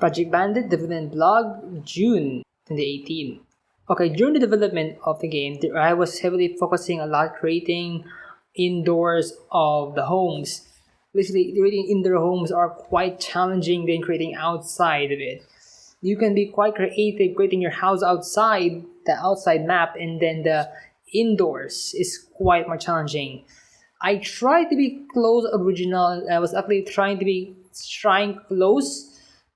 Project Bandit development blog, June 2018. Okay, during the development of the game, I was heavily focusing a lot creating indoors of the homes. Basically, creating indoor homes are quite challenging than creating outside of it. You can be quite creative creating your house outside, the outside map, and then the indoors is quite more challenging. I tried to be close original. I was actually trying close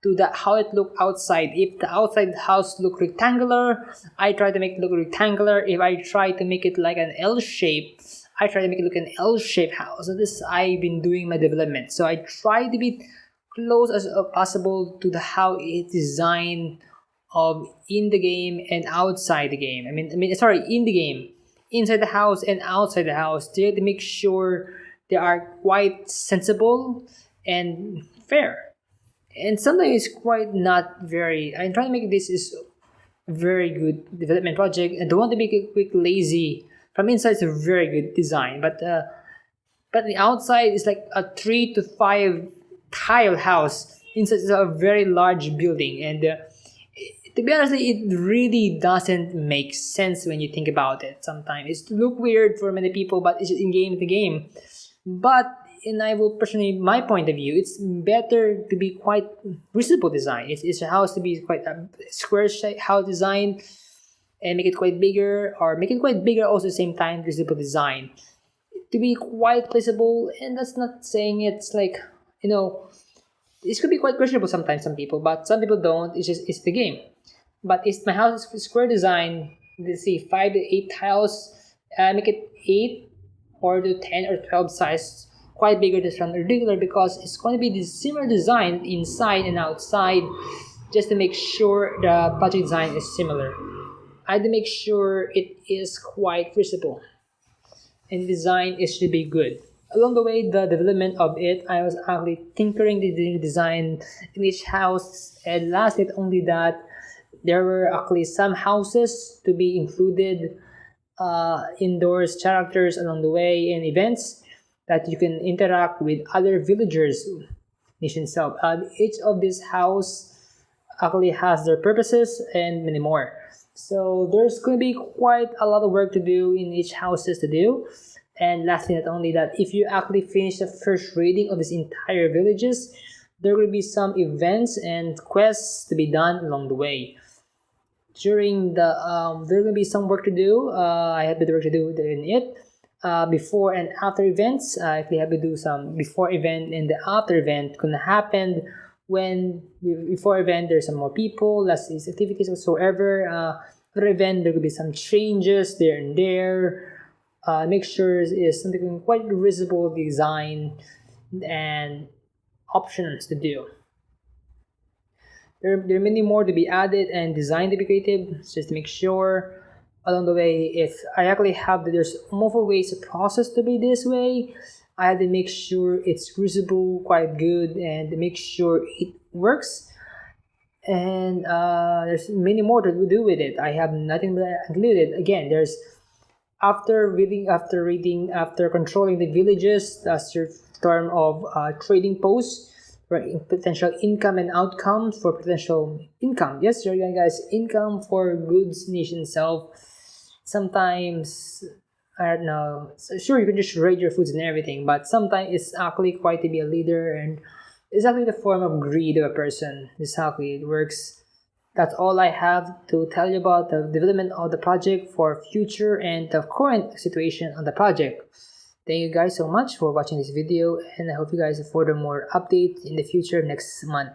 to the how it look outside. If the outside house look rectangular, I try to make it look rectangular. If I try to make it like an L shape, I try to make it look an L-shaped house. So this I've been doing my development. So I try to be close as possible to the how it's designed of in the game and outside the game. Sorry, in the game, inside the house and outside the house. They have to make sure they are quite sensible and fair. And sometimes it's quite not very. I'm trying to make this is a very good development project. I don't want to make it quick lazy. From inside, it's a very good design, but the outside is like a 3 to 5 tile house. Inside is a very large building, and to be honest, it really doesn't make sense when you think about it. Sometimes it's look weird for many people, but it's in game the game. But and I will personally, my point of view, it's better to be quite reasonable design. It's a house to be quite a square house design and make it quite bigger, or make it quite bigger also at the same time reasonable design. To be quite placeable, and that's not saying it's like, this could be quite questionable sometimes, some people, but some people don't. It's the game. But it's my house is square design. Let's see, 5 to 8 tiles, make it 8 or to 10 or 12 size, quite bigger than regular, because it's going to be the similar design inside and outside, just to make sure the project design is similar. I had to make sure it is quite feasible and design should be good. Along the way, the development of it, I was actually tinkering the design in each house, and last not only that, there were actually some houses to be included, indoors characters along the way, and events that you can interact with other villagers nation itself. Each of these house actually has their purposes and many more. So there's going to be quite a lot of work to do in each houses to do. And lastly, not only that, if you actually finish the first reading of this entire villages, there will be some events and quests to be done along the way. During the there will be some work to do. I have the work to do in it. Before and after events, if we have to do some before event and the after event gonna happen when before event there's some more people, less these activities whatsoever. After event there will be some changes there and there. Make sure is something quite visible design and options to do. There are many more to be added and designed to be creative, just to make sure along the way. If I actually have there's multiple ways to process to be this way, I had to make sure it's visible quite good and make sure it works. And there's many more to do with it. I have nothing but included. Again, there's after controlling the villages, that's your term of trading posts, right? Potential income and outcomes for potential income. Yes, sir, guys, income for goods nation self. Sometimes I don't know. So sure, you can just rate your foods and everything, but sometimes it's actually quite to be a leader, and it's actually the form of greed of a person. This is how it works. That's all I have to tell you about the development of the project for future and the current situation on the project. Thank you guys so much for watching this video, and I hope you guys further more updates in the future next month.